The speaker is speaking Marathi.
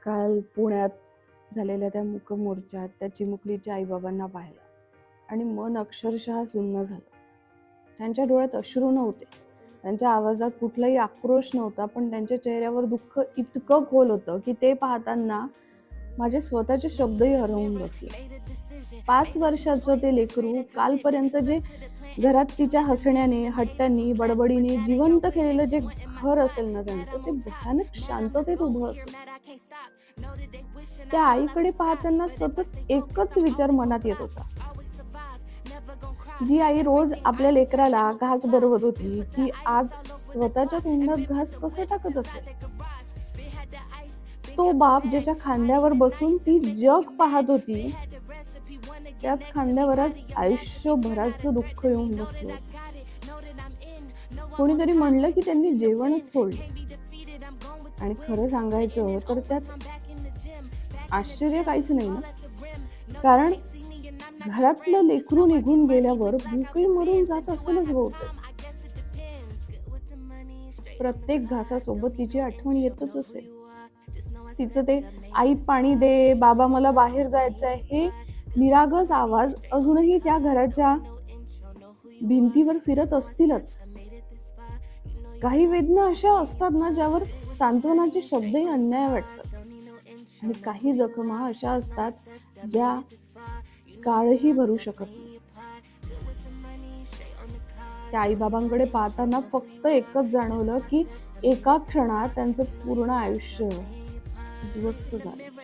काल पुण्यात झालेल्या त्या मूक मोर्चात त्या चिमुकलीच्या आईबाबांना पाहिलं आणि मन अक्षरशः सुन्न झालं. त्यांच्या डोळ्यात अश्रू नव्हते, त्यांच्या आवाजात कुठलाही आक्रोश नव्हता, पण त्यांच्या चेहऱ्यावर दुःख इतकं खोल होतं की ते पाहताना माझे स्वतःचे शब्दही हरवून बसले. 5 वर्षाचं ते लेकरू कालपर्यंत जे घरात तिच्या हसण्याने, हट्टांनी, बडबडीने जिवंत केलेलं जे घर असेल ना त्यांचं, ते भयानक शांततेत उभं असेल. त्या आईकडे पाहताना सतत एकच विचार मनात येत होता. जी आई रोज आपल्या लेकराला घास भरवत होती, ती आज स्वतःच्या तोंडात घास कसं टाकत असेल? तो बाप ज्याच्या खांद्यावर बसून ती जग पाहत होती, त्याच खांद्यावर आज आयुष्यभराचं दुःख येऊन बसलं. कोणीतरी म्हणलं की त्यांनी जेवणच सोडलं. आणि खरं सांगायचं तर त्यात आश्चर्य काहीच नाही ना, कारण घरातलं लेकरू निघून गेल्यावर भूकही मरून जात असेलच बहुतेक. प्रत्येक घासासोबत तिची आठवण येतच असेल. तिचं ते आई पाणी दे, बाबा मला बाहेर जायचंय, हे निरागस आवाज अजूनही त्या घराच्या भिंतीवर फिरत असतीलच. काही वेदना अशा असतात ना ज्यावर सांत्वनाचे शब्दही अन्याय वाटतात, आणि काही जखमा अशा असतात ज्या काळही भरू शकत नाही. त्या आईबाबांकडे पाहताना फक्त एकच जाणवलं की एका क्षणात त्यांचं पूर्ण आयुष्य उद्ध्वस्त झालं.